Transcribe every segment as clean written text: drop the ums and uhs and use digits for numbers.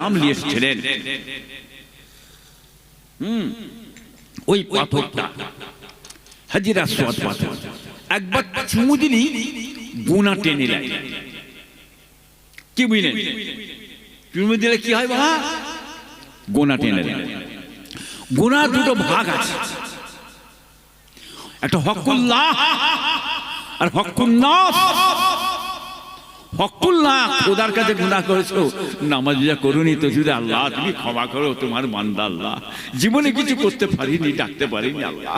নাম লিয়েছিলেন। ওই পাথরটা হাজির আসওয়াদ পাথর, একবার চুমু দিলি গুনাহ টেনে নেয়। কি বুঝলেন? চুমু দিলে কি হয় বাবা? গুনাহ টেনে নেয়। গুনাহ দুটো ভাগ আছে, একটা হকুল্লাহ আর হকুন্নাস। হকুল্লাহ, খোদার কাছে গুনাহ করেছো, নামাজ যা করুনি তো যদি আল্লাহ তুমি ক্ষমা করো, তোমার বান্দা আল্লাহ, জীবনে কিছু করতে পারিনি, ডাকতে পারিনি আল্লাহ,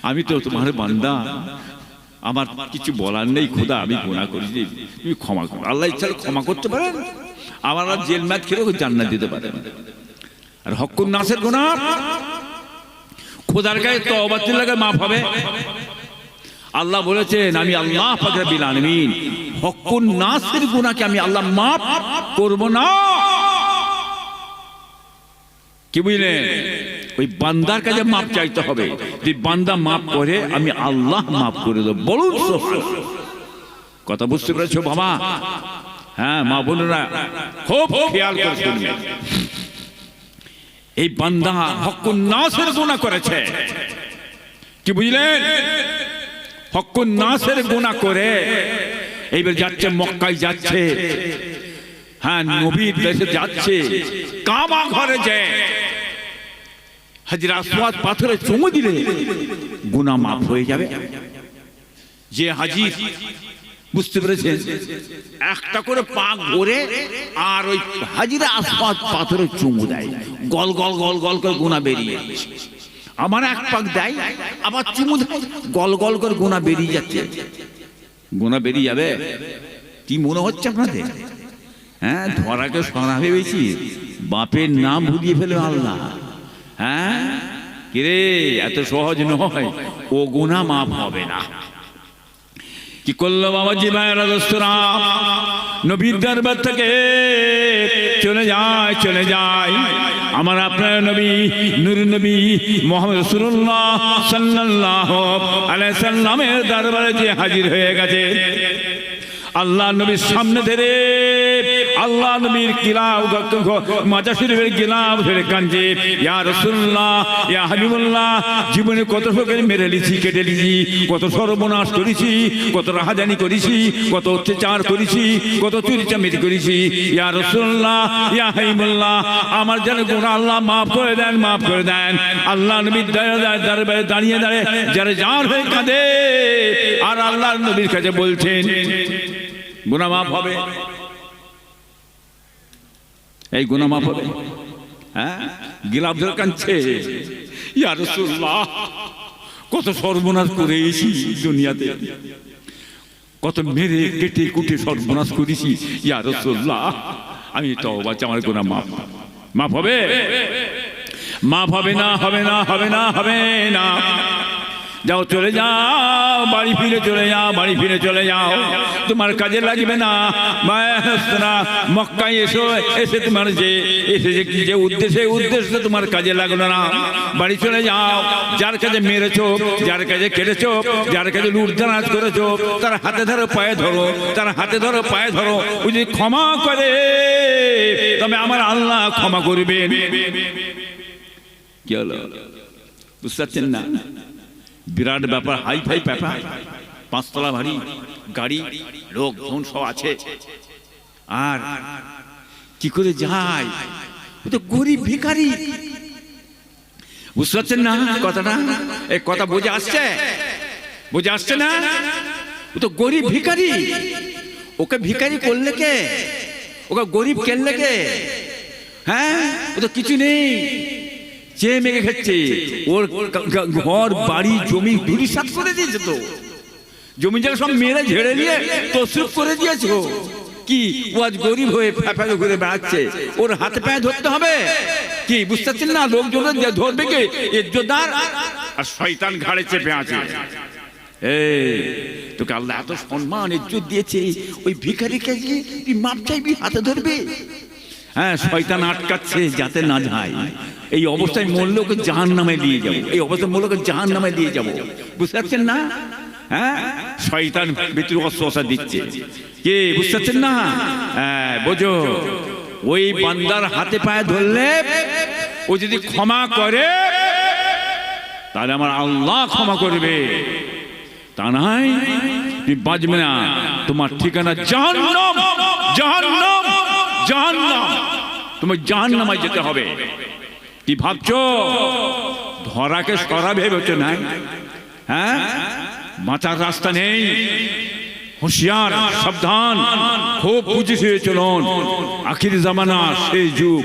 আমি তো তোমার বান্দা, আমার কিছু বলার নেই খোদা, আমি গুনাহ করেছি, তুমি ক্ষমা করো। আল্লাহ ইচ্ছা ক্ষমা করতে পারেন, আমার জেল ম্যাচ খেলেও জান্নাত দিতে পারেন। আর হকুন্নাসের গুনাহ খোদার কাছে তওবা করলে মাফ হবে। আল্লাহ বলেছেন আমি আল্লাহ পাক রব্বুল আলামিন হকুন নাসের গুনাহকে আমি আল্লাহ মাফ করব না। কি বুঝলেন? ওই বান্দার কাছে মাফ চাইতে হবে, যদি বান্দা মাফ করে আমি আল্লাহ মাফ করে দেব। বলুন কথা বুঝতে পেরেছো বাবা? হ্যাঁ মা বোনেরা খুব খেয়াল করে শুনবেন। এই বান্দা হকুন নাসের গুনাহ করেছে, কি বুঝলেন? হকুন নাসের গুনাহ করে এইবার যাচ্ছে মক্কায় যাচ্ছে, হ্যাঁ নবীর দেশে যাচ্ছে, কাবা ঘরে যায় হাজরা আসওয়াদ পাথরে চুমু দিলে গুনাহ মাফ হয়ে যাবে। যে হাজী বুঝতে পেরেছেন, একটা করে পা ঘোরে আর ওই হাজরা আসওয়াদ পাথরে চুমু দেয়, গল গল গল গল করে গুনাহ বেরিয়ে যাচ্ছে। আমার এক পাক দেয় আবার চুমু দেয়, গল গল করে গুনাহ বেরিয়ে যাচ্ছে। গুনাহ বেরিয়ে যাবে কি মনে হচ্ছে আপনাদের? হ্যাঁ ধরাকে সরা ভেবেছি, বাপের নাম ভুলিয়ে ফেলে আল্লাহ। হ্যাঁ কিরে এত সহজ নয়, ও গুনাহ মাফ হবে না। কি করলো বাবাজি ভাইরা দোস্তরা? নবীর দরবার থেকে চলে যায়, চলে যায় আমার আপনার নবী, নূর নবী মুহাম্মদ রাসূলুল্লাহ সাল্লাল্লাহু আলাইহি সাল্লামের দরবারে যে হাজির হয়ে গেছে। আল্লাহ নবীর সামনে ধরে আল্লাহ নবীর কিলাব মাজা শরীফের কিলাব ধরে কাঁদছে, ইয়া রাসূলুল্লাহ ইয়া হাবিবুল্লাহ, জীবনে কত লোকের মেরে লিছি, কেটে লিছি, কত সর্বনাশ করেছি, কত রাহাজানি করেছি, কত অত্যাচার করেছি, কত চুরি চামারি করেছি, ইয়া রাসূলুল্লাহ ইয়া হাবিবুল্লাহ, আমার যেন গুনাহ আল্লাহ মাফ করে দেন, মাফ করে দেন। আল্লাহ নবীর দরবারে দাঁড়িয়ে দাঁড়িয়ে যারা জার হয়ে কাঁদে আর আল্লাহ নবীর কাছে বলছেন গুনাহ মাফ হবে, এই গুনাহ মাফ হবে। হ্যাঁ গিলাফ ধরে কাঁদছে, ইয়া রাসূলুল্লাহ কত সর্বনাশ করেছি দুনিয়াতে, কত মেরে কেটে কুটে সর্বনাশ করেছি, ইয়া রাসূলুল্লাহ আমি তওবা চাই, আমার গুনাহ মাফ। মাফ হবে? মাফ হবে না, হবে না, হবে না, হবে না। যাও চলে যাও, বাড়ি ফিরে চলে যাও, বাড়ি ফিরে চলে যাও, তোমার কাজে লাগবে না। মক্কায় এসে তোমার যে উদ্দেশ্যে তোমার কাজে লাগলো না, বাড়ি চলে যাও। যার কাছে মেরেছো, যার কাছে কেটেছো, যার কাছে লুটতরাজ করেছো, তার হাতে ধরো পায়ে ধরো, তার হাতে ধরো পায়ে ধরো, ও যদি ক্ষমা করে তবে আমার আল্লাহ ক্ষমা করবেন। কি হলো বুঝতে পারছেন না? বিরাট ব্যাপার, হাই ফাই ব্যাপার, পাঁচতলা ভারী গাড়ি, লোকজন সব আছে, আর কি করে যায়? ও তো গরিব ভিখারি। বুঝতে পারছেন না কথাটা? এই কথা বুঝে আসছে? বুঝে আসছে না? ও তো গরিব ভিখারি। ওকে ভিখারি করলে কে? ওকে গরিব কেনলে কে? হ্যাঁ ও তো কিছু নেই, চেয়ে মেঘে খাচ্ছে। ওর ঘর বাড়ি জমি ধুলিসাৎ করে দিয়েছে, তো জমি জায়গা সব মেরে ঝেড়ে নিয়ে তসরুফ করে দিয়েছো। কি ও আজ গরিব হয়ে ফ্যাফাকে ঘুরে বেড়াচ্ছে, ওর হাতে পায়ে ধরতে হবে? কি বুঝতে পারছেন না? লোকজন ধরবে কে? ইজ্জতদার আর শয়তান ঘাড়ে চেপে আছে। তোকে আল্লাহ এত সম্মান ইজ্জত দিয়েছে, ওই ভিখারিকে তুই মাপ চাইবি, হাতে ধরবে? হ্যাঁ শয়তান আটকাচ্ছে যাতে না যায়। এই অবস্থায় মরলোকে জাহান্নামে দিয়ে যাবো, এই অবস্থায় মরলোকে জাহান্নামে দিয়ে যাবো। বুঝতে পারছেন না? হ্যাঁ শয়তান ভিতরে অস্ত্র দিচ্ছে। কে বুঝতে পারছেন না? হ্যাঁ বোঝো। ওই বান্দার হাতে পায়ে ধরলে ও যদি ক্ষমা করে তাহলে আমার আল্লাহ ক্ষমা করবে, তা নাই তুমি বাঁচবে না, তোমার ঠিকানা জাহান্নাম, জাহান্নাম, জাহান্নাম, তোমার জাহান্নামে যেতে হবে। কি ভাবছো ধরাকে সরা ভেবেছো না? হ্যাঁ, বাঁচার রাস্তা নেই, হুঁশিয়ার, সাবধান, খুব বুঝে শুয়ে চলুন। আখির জামানা, সেই যুগ,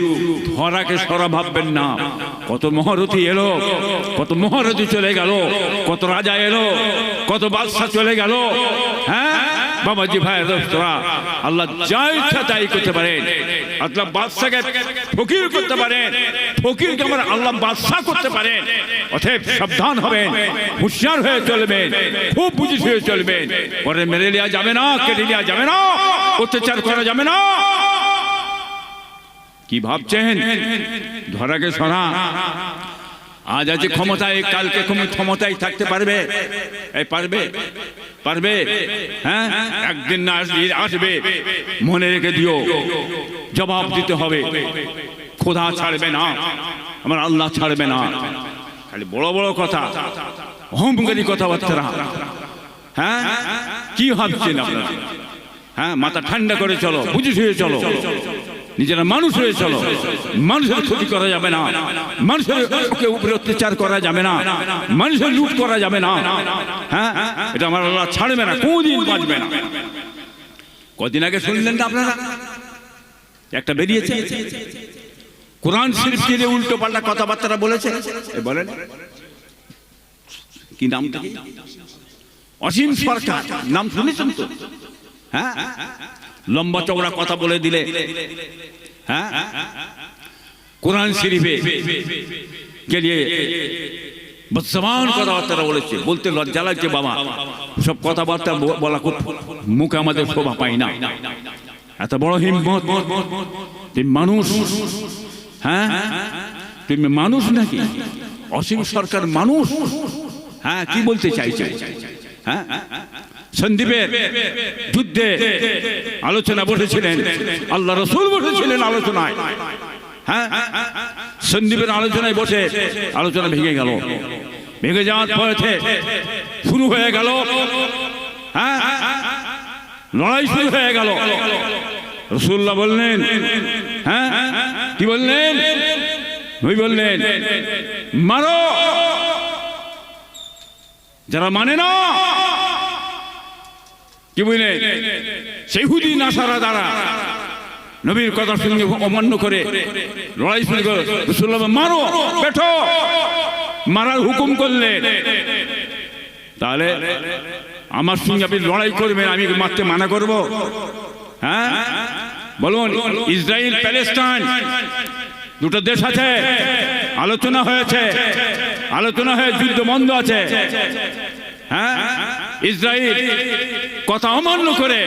ধরাকে সরা ভাববেন না। কত মহারথী এলো, কত মহারথী চলে গেল, কত রাজা এলো, কত বাদশা চলে গেল। হ্যাঁ বাবাজি ভাই দোস্তরা, আল্লাহ যা ইচ্ছা তাই করতে পারেন। আল্লাহ বাদশাকে ফকির করতে পারেন, ফকিরকে আমার আল্লাহ বাদশা করতে পারেন। অতএব সাবধান হবেন, হুঁশিয়ার হয়ে চলবেন, খুব বুঝে শুয়ে চলবেন। পরে মেরে নেওয়া যাবে না, কেটে নেওয়া যাবে না, অত্যাচার করা যাবে না। কি ভাবছেন ধরাকে সরা? আজ আছে ক্ষমতায়, কালকে ক্ষমতায় থাকতে পারবে? পারবে? পারবে? হ্যাঁ, একদিন না আসবে, মনে রেখে দিও, জবাব দিতে হবে। খোদা ছাড়বে না, আমার আল্লাহ ছাড়বে না। খালি বড় বড় কথা, অহংকারী কথাবার্তা। হ্যাঁ, কি ভাবছেন আপনারা? হ্যাঁ, মাথা ঠান্ডা করে চলো, বুঝে শুয়ে চলো, নিজেরা মানুষ হয়ে চলো। মানুষের ক্ষতি করা যাবে না, মানুষের উপরে অত্যাচার করা যাবে না, মানুষের লুট করা যাবে না। হ্যাঁ, এটা আমার আল্লাহ ছাড়বে না, কোনদিন বাঁচবে না। কদিন আগে শুনলেন না আপনারা, একটা বেরিয়েছে কোরআন শরীফকে নিয়ে উল্টো পাল্টা কথাবার্তা বলেছে। বলেন কি নামটা? অসীম সরকার, নাম শুনেছেন তো? হ্যাঁ, লম্বা চওড়া কথা বলে দিলে। হ্যাঁ, কোরআন শরীফে কে নিয়ে বদজবান কথাবার্তা বলেছে, বলতে লজ্জা লাগছে বাবা। সব কথাবার্তা বলা মুখে আমাদের শোভা পায় না। এত বড় হিম্মত, তুমি মানুষ? হ্যাঁ, তুমি মানুষ নাকি? অসীম সরকার মানুষ? হ্যাঁ, কি বলতে চাইছে? হ্যাঁ, সন্দীপের যুদ্ধে আলোচনা বসেছিলেন, আল্লাহ রাসূল বসেছিলেন আলোচনায়। হ্যাঁ, সন্দীপের আলোচনায় বসে আলোচনা ভেঙে গেল। ভেঙে যাওয়ার পরে শুরু হয়ে গেল, হ্যাঁ, লড়াই শুরু হয়ে গেল। রাসূলুল্লাহ বললেন, হ্যাঁ, কি বললেন? ওই বললেন মারো, যারা মানে না। কি বুঝলেন? ইহুদি নাসারা দ্বারা নবীর কথার সঙ্গে অমান্য করে লড়াই শুরু করে। রাসূলুল্লাহ মারো, বেঠো, মারার হুকুম করলেন। তাহলে আমার সঙ্গে আপনি লড়াই করবেন, আমি মারতে মানা করব? হ্যাঁ, বলুন। ইসরায়েল প্যালেস্টাইন দুটো দেশ আছে, আলোচনা হয়েছে, আলোচনা হয়ে যুদ্ধ বন্ধ আছে। হ্যাঁ, ইসরায়েল কথা অমান্য করে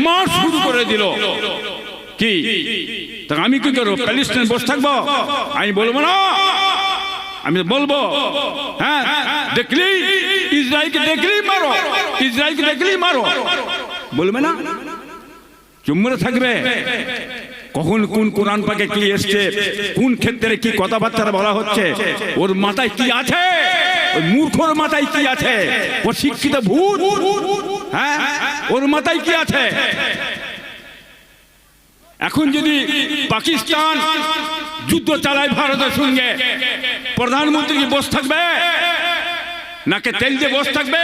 মার শুরু করে দিল। কি আমি কি করবো? প্যালেস্টাইন বসে থাকবো? আমি বলবো না, আমি বলবো হ্যাঁ, দেখলি ইসরায়েলকে দেখলেই মারো, ইসরায়েলকে দেখলেই মারো, বলবে না? চুম্বরে থাকবে? কখন কোন কোরআন পাকে কি এসছে, কোন ক্ষেত্রে কি কথাবার্তা বলা হচ্ছে, ওর মাথায় কি আছে, ওই মূর্খর মাথায় কি আছে, ও শিক্ষিত ভূত, হ্যাঁ, ওর মাথায় কি আছে? এখন যদি পাকিস্তান যুদ্ধ চালায় ভারতের সঙ্গে, প্রধানমন্ত্রী কি বসে থাকবে? নাকে তেল দিয়ে বসে থাকবে,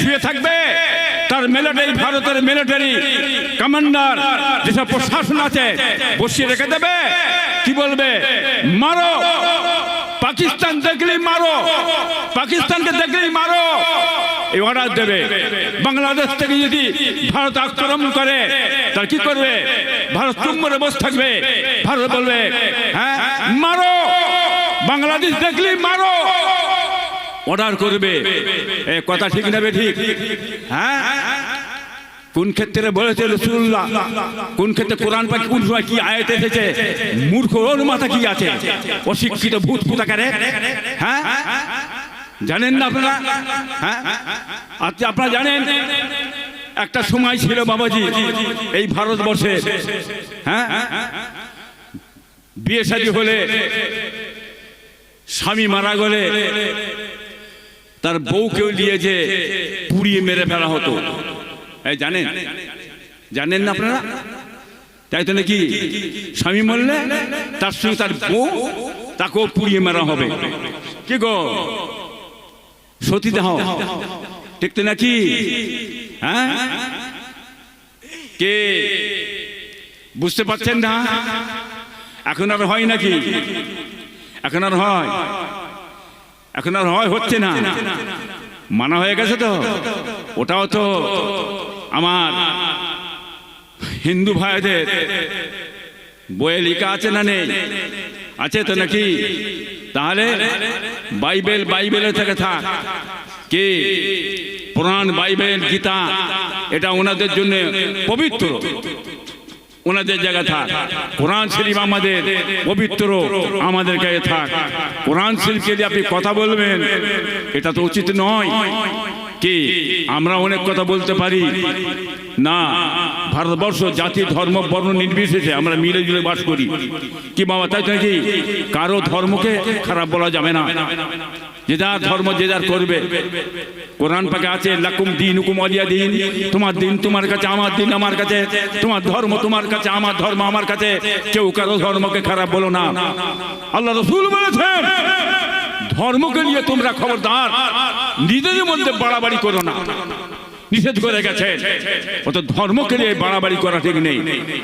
শুয়ে থাকবে? তার মিলিটারি, ভারতের মিলিটারি কমান্ডার যেসব প্রশাসন আছে বসিয়ে রেখে দেবে? কি বলবে? মারো, পাকিস্তান দেখলেই মারো, পাকিস্তানকে দেখলেই মারো, এই অর্ডার দেবে। বাংলাদেশ থেকে যদি ভারত আক্রমণ করে তার কি করবে? ভারত চুম্বরে বসে থাকবে, ভারত বলবে হ্যাঁ মারো, বাংলাদেশ দেখলেই মারো, অর্ডার করবে। এ কথা ঠিক নেবে? ঠিক? হ্যাঁ, কোন ক্ষেত্রে বলেছে রাসূলুল্লাহ, কোন ক্ষেত্রে কোরআন পাক, কোন সময় কি আয়াত এসেছে? মূর্খ, ওর মাথা কি আছে? অশিক্ষিত ভূত কোথাকারে। হ্যাঁ, জানেন না আপনারা? হ্যাঁ, আচ্ছা আপনারা জানেন একটা সময় ছিল বাবাজি এই ভারতবর্ষে, হ্যাঁ, বিয়ে শাদী হলে স্বামী মারা গেলে তার বউকেও নিয়ে যে পুড়িয়ে মেরে ফেলা হতো। এই জানেন, জানেন না আপনারা? তাই তো নাকি? স্বামী মরলে তার সঙ্গে তার বউ, তাকেও পুড়িয়ে মারা হবে। কি গো সতীদাহ, ঠিক তো নাকি? হ্যাঁ, কে বুঝতে পারছেন না? এখন আর হয় নাকি? এখন আর হয়? এখন আর হয়? হচ্ছে না, মানা হয়ে গেছে তো। ওটাও তো আমার হিন্দু ভাইদের বইয়ে লেখা আছে না নেই? আছে তো নাকি? তাহলে বাইবেলে থেকে থাক, কি পুরাণ, বাইবেল, গীতা, এটা ওনাদের জন্য পবিত্র, ওনাদের জায়গা থাক। কোরআন শরীফ আমাদের পবিত্র, আমাদের গায়ে থাক। কোরআন শরীফকে দিয়ে আপনি কথা বলবেন, এটা তো উচিত নয়। কি আমরা অনেক কথা বলতে পারি না? ভারতবর্ষ জাতি ধর্ম বর্ণ নির্বিশেষে আমরা মিলে জুলে বাস করি। কি বাবা, তাই তো নাকি? কারো ধর্মকে খারাপ বলা যাবে না। যে যার ধর্ম যে যার করবে। কোরআন পাকে আছে লাকুম দীনুকুম ওয়ালিয়া দীন, তোমার দিন তোমার কাছে, আমার দিন আমার কাছে, তোমার ধর্ম তোমার কাছে, আমার ধর্ম আমার কাছে, কেউ কারো ধর্মকে খারাপ বলো না। আল্লাহ রাসূল বলেছেন ধর্মকে নিয়ে তোমরা খবরদার নিজেদের মধ্যে বাড়াবাড়ি করো না, নিষেধ করে গেছেন। অত ধর্মকে নিয়ে বাড়াবাড়ি করা ঠিক নেই।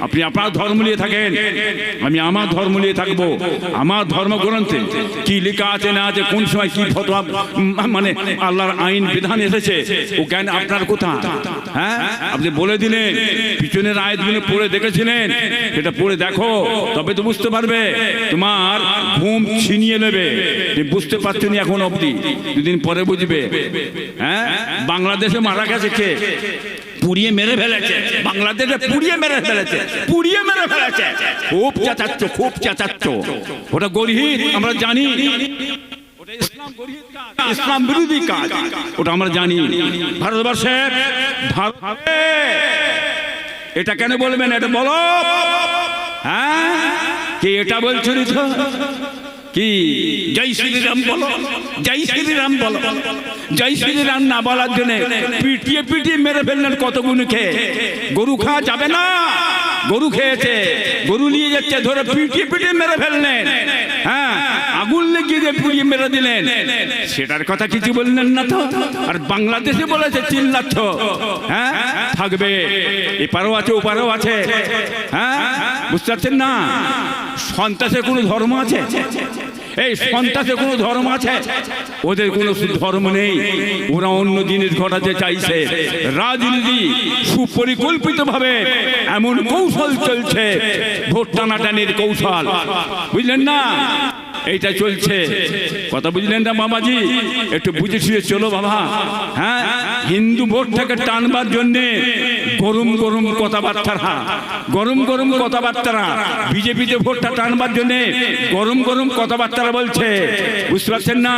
আপনি আপনার ধর্ম নিয়ে থাকেন, আমি আমার ধর্ম নিয়ে থাকবো। আমার ধর্মগ্রন্থে কি লেখা আছে না আছে, কোন সময় কি ফতোয়া, মানে আল্লাহর আইন বিধান এসেছে, ও জ্ঞান আপনার কোথায়? হ্যাঁ, আপনি বলে দিলেন, পিছনের আয়াতগুলো পড়ে দেখেছিলেন, এটা পড়ে দেখো, তবে তো বুঝতে পারবে। তোমার ঘুম ছিনিয়ে নেবে, বুঝতে পারছো না এখন অবধি, দুদিন পরে বুঝবে। হ্যাঁ, বাংলাদেশে মারা গেছে কে? পুড়িয়ে মেরে ফেলেছে। বাংলাদেশে পুড়িয়ে মেরে ফেলেছে, পুড়িয়ে মেরে ফেলেছে। খুব চেঁচাচ্ছ, খুব চেঁচাচ্ছ। ওটা গরিব, আমরা জানি। ইসলাম বিরোধী কাজ, ওটা আমরা জানি। ভারতবর্ষে এটা কেন বলবেন? এটা বলো। হ্যাঁ, কি এটা বলছো? কি জয় শ্রীরাম বলো, জয় শ্রীরাম বলো। জয় শ্রীরাম না বলার জন্য পিটিয়ে পিটিয়ে মেরে ফেললেন কতগুলোকে। গরু খাওয়া যাবে না, গরু খেয়েছে, গরু নিয়ে যাচ্ছে, ধরে পিটিয়ে পিটিয়ে মেরে ফেললেন। হ্যাঁ, আগুন লেগে দিয়ে পুড়িয়ে মেরে দিলেন, সেটার কথা কিছু বললেন না তো। আর বাংলাদেশে বলেছে চিল্লাচ্ছ। হ্যাঁ, থাকবে, এপারও আছে ওপারও আছে। হ্যাঁ, বুঝতে পারছেন না? সন্ত্রাসের কোনো ধর্ম আছে? এই সন্ত্রাসের কোনো ধর্ম আছে? ওদের কোনো ধর্ম নেই। ওরা অন্য জিনিস ঘটাতে চাইছে। রাজনীতি সুপরিকল্পিত ভাবে এমন কৌশল চলছে, ভোট টানাটানির কৌশল, বুঝলেন না? এইটা চলছে, কথা বুঝলেন না বাবাজি? একটু বুঝে শুয়ে চলো বাবা। হ্যাঁ, হিন্দু ভোটটাকে টানবার জন্যে গরম গরম কথাবার্তা, গরম গরম কথাবার্তা, বিজেপিতে ভোটটা টানবার জন্যে গরম গরম কথাবার্তা বলছে, বুঝতে পারছেন না?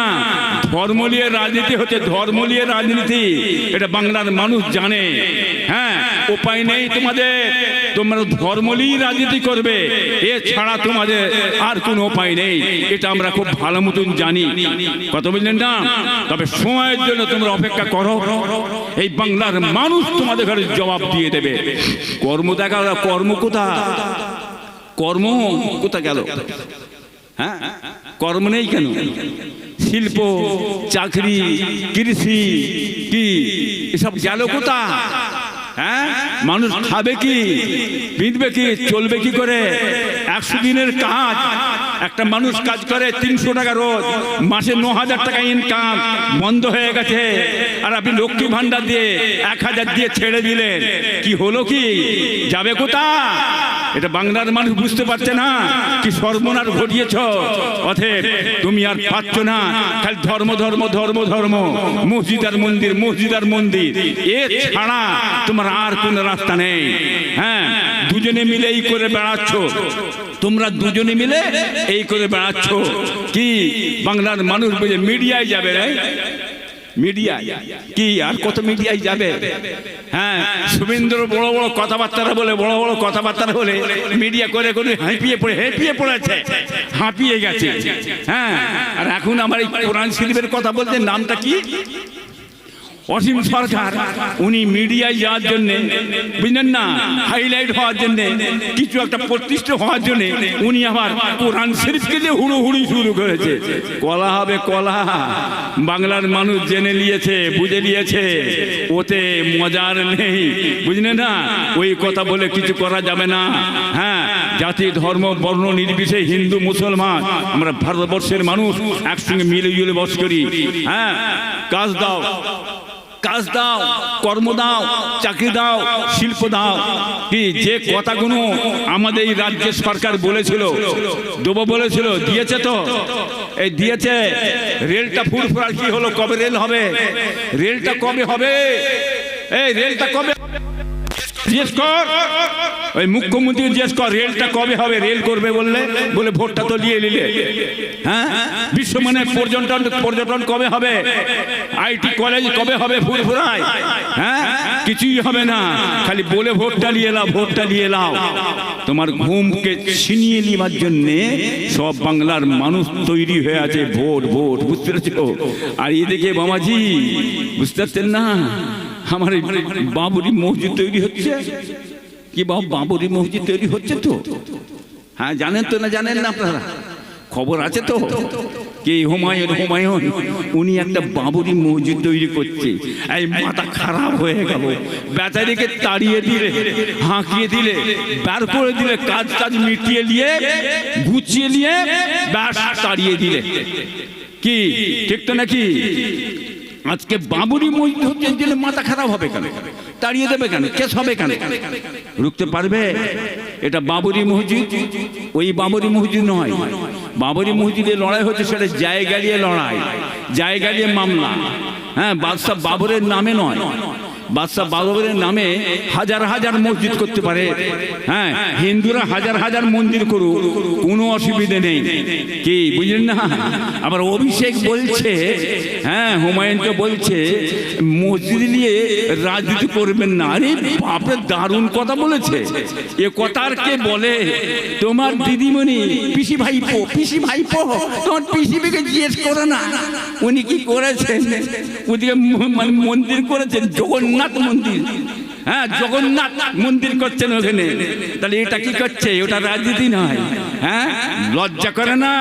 ধর্ম নিয়ে রাজনীতি হচ্ছে, ধর্ম নিয়ে রাজনীতি, এটা বাংলার মানুষ জানে। হ্যাঁ, উপায় নেই তোমাদের, তোমরা ধর্ম নিয়ে রাজনীতি করবে, এছাড়া তোমাদের আর কোনো উপায় নেই। এটা আমরা খুব ভালো মতন জানি, কথা বুঝলেন না? তবে সময়ের জন্য তোমরা অপেক্ষা করো, এই বাংলার মানুষ তোমাদের ঘরে জবাব দিয়ে দেবে। কর্ম দেখা, কর্ম কোথা, কর্ম কোথা গেল? হ্যাঁ, কর্ম নেই কেন? শিল্প, চাকরি, কৃষি, কি এসব গেল কোথা? হ্যাঁ, মানুষ খাবে কি, পিঁধবে কি, চলবে কি করে? 100 দিনের কাজ, একটা মানুষ কাজ করে 300 টাকা রোজ, মাসে 9000 টাকা ইনকাম, বন্ধ হয়ে গেছে। আর আপনি লক্ষ্মী ভান্ডার দিয়ে 1000 দিয়ে ছেড়ে দিলেন, কি হলো? কি যাবে কোথা? এটা বাংলার মানুষ বুঝতে পারছে না কি সর্বনাশ ঘটিয়েছ। অতএব তুমি আর পাচ্ছ না, খালি ধর্ম ধর্ম ধর্ম ধর্ম, মসজিদ আর মন্দির, মসজিদ আর মন্দির, এ ছাড়া তোমার আর কোন রাস্তা নেই। হ্যাঁ, দুজনে মিলে এই করে বেড়াচ্ছ, তোমরা দুজনে মিলে এই করে বেড়াচ্ছ। কি বাংলার মানুষ বুঝে মিডিয়ায় যাবে রে? মিডিয়া কি আর কত মিডিয়ায় যাবে? হ্যাঁ, শুভেন্দ্র বড় বড় কথাবার্তা বলে, বড় বড় কথাবার্তা বলে মিডিয়া করে করে হেঁপিয়ে পড়েছে, হাঁপিয়ে গেছে। হ্যাঁ, আর এখন আমার এই কোরআন শরীফের কথা বলতে, নামটা কি, অসীম সরকার, উনি মিডিয়ায় যাওয়ার জন্যে, বুঝলেন না, হাইলাইট হওয়ার জন্যে, কিছু একটা প্রতিষ্ঠিত হওয়ার জন্যে উনি আবার কোরআন শরীফকে দিয়ে হুড়োহুড়ি শুরু করেছে। কলা হবে কলা, বাংলার মানুষ জেনে নিয়েছে, বুঝে নিয়েছে, ওতে মজার নেই, বুঝলেন না, ওই কথা বলে কিছু করা যাবে না। হ্যাঁ, জাতি ধর্ম বর্ণ নির্বিশেষে হিন্দু মুসলমান আমরা ভারতবর্ষের মানুষ একসঙ্গে মিলে জুলে বস করি। হ্যাঁ, কাজ দাও, কাজ দাও, কর্ম দাও, চাকরি দাও, শিল্প দাও, কি যে কথাগুলো আমাদের এই রাজ্যের সরকার বলেছিল, দেবো বলেছিল, দিয়েছে তো, এই দিয়েছে। রেলটা ফুরফুরার কি হলো, কবে রেল হবে, রেলটা কবে হবে, এই রেলটা কবে, জিজ্ঞেস কর, ওই মুখ্যমন্ত্রী জিজ্ঞেস কর রেলটা কবে হবে, রেল করবে বলে ভোটটা তো নিয়ে নিলে। হ্যাঁ, বিশ্বমানের পর্যটন কবে হবে, আইটি কলেজ কবে হবে ফুরফুরায়? হ্যাঁ, কিছুই হবে না, খালি বলে ভোটটা নিয়ে নাও, ভোটটা নিয়ে নাও। তোমার ঘুমকে ছিনিয়ে নেবার জন্যে সব বাংলার মানুষ তৈরি হয়ে আছে, ভোট ভোট, বুঝতে পেরেছো? আর এদিকে বাবাজি, বুঝতে পারছেন না, আমার বাবরি মসজিদ তৈরি হচ্ছে, কি বাবরি মসজিদ তৈরি হচ্ছে তো? হ্যাঁ, জানেন তো না জানেন না আপনারা? খবর আছে তো, কি হুমায়ুন উনি একটা বাবরি মসজিদ তৈরি করছে। এই মাথা খারাপ হয়ে গেল, বেচারিকে তাড়িয়ে দিলে, হাঁকিয়ে দিলে, বার করে দিলে, কাজ মিটিয়ে নিয়ে, গুছিয়ে নিয়ে ব্যাস তাড়িয়ে দিলে, কি ঠিক তো নাকি? আজকে বাবরি মসজিদ হচ্ছে, দিলে মাথা খারাপ হবে কেন, তাড়িয়ে দেবে কেন, কেস হবে কেন, রুখতে পারবে? এটা বাবরি মসজিদ, ওই বাবরি মসজিদ নয়। বাবরি মসজিদে লড়াই হচ্ছে, সেটা জায়গা নিয়ে লড়াই, জায়গা নিয়ে মামলা। হ্যাঁ, বাদশাহ বাবরের নামে নয়, বাদশাহ বাবরের নামে হাজার হাজার মসজিদ করতে পারে। হ্যাঁ, হিন্দুরা হাজার হাজার মন্দির করুক, কোনো অসুবিধে নেই, কি বুঝলেন না? আবার অভিষেক বলছে, হ্যাঁ, হুমায়ুনকে বলছে মসজিদ নিয়ে রাজনীতি করবেন না। আরে বাপরে, দারুণ কথা বলেছে। এ কথা আর কে বলে? তোমার দিদিমণি, পিসি ভাইপো, তোমার পিসিকে জিজ্ঞেস করো না উনি কি করেছেন। ওদিকে মানে মন্দির করেছেন, জগন্নাথ মন্দির। হ্যাঁ, জগন্নাথ মন্দির করছেন ওখানে, তাহলে এটা কি করছে? ওটা রাজনীতি নয়। হ্যাঁ, লজ্জা করে না?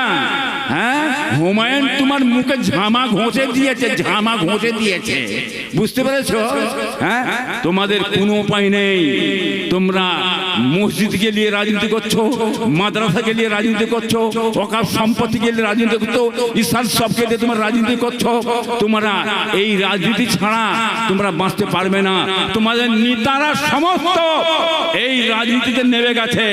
হ্যাঁ, হুমায়ুন তোমার মুখে ঝামা ঘষে দিয়েছে, বুঝতে পেরেছ? হ্যাঁ, তোমাদের কোনো উপায় নেই, তোমরা মসজিদকে নিয়ে রাজনীতি করছো, মাদ্রাসাকে নিয়ে রাজনীতি করছো, ওয়াকফ সম্পত্তিকে নিয়ে রাজনীতি করছো, ইসলাম সবকে নিয়ে তোমরা রাজনীতি করছো। তোমরা এই রাজনীতি ছাড়া তোমরা বাঁচতে পারবে না। তোমাদের নেতারা সমস্ত এই রাজনীতিতে নেমে গেছে,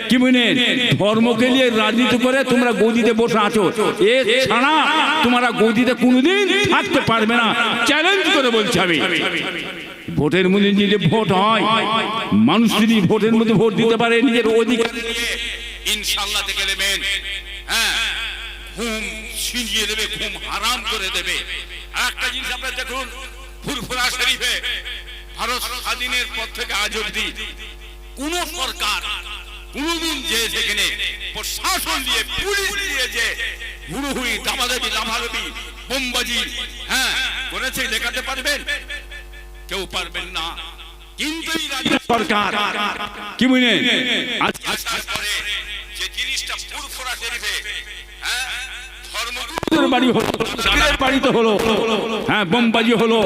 কি বুঝলেন? ধর্মকে নিয়ে রাজনীতি করে তোমরা গদিতে বসে আছো, এ ছাড়া তোমরা গদিতে কোনোদিন থাকতে পারবে না, চ্যালেঞ্জ করে বলছি আমি। ভোটের মধ্যে নিজে ভোট হয়, মানুষ যদি ভোটের মধ্যে ভোট দিতে পারে, নিজের অধিকার ইনশাআল্লাহ দেখে নেবেন। হ্যাঁ, ঘুম ছিনিয়ে দেবে, ঘুম হারাম করে দেবে। একটা জিনিস আপনারা দেখুন, ফুরফুরা শরীফে ভারত স্বাধীনের পর থেকে আজ অবধি কোন সরকার কোনদিন যে সেখানে প্রশাসন দিয়ে, পুলিশ দিয়ে যে হুড়ুহুড়ি, দাবাদাবি, লাভালাভি, বোমবাজি হ্যাঁ করেছে দেখাতে পারবেন? কেউ পারবেন না। কিন্তু এই রাজ্য সরকার, কি বুঝলেন, পরে যে জিনিসটা ফুরফুরা শরীফে, হ্যাঁ, ধর্মগুরুদের বাড়ি হলো, বাড়িতে হলো, হ্যাঁ, বোমবাজি হলো,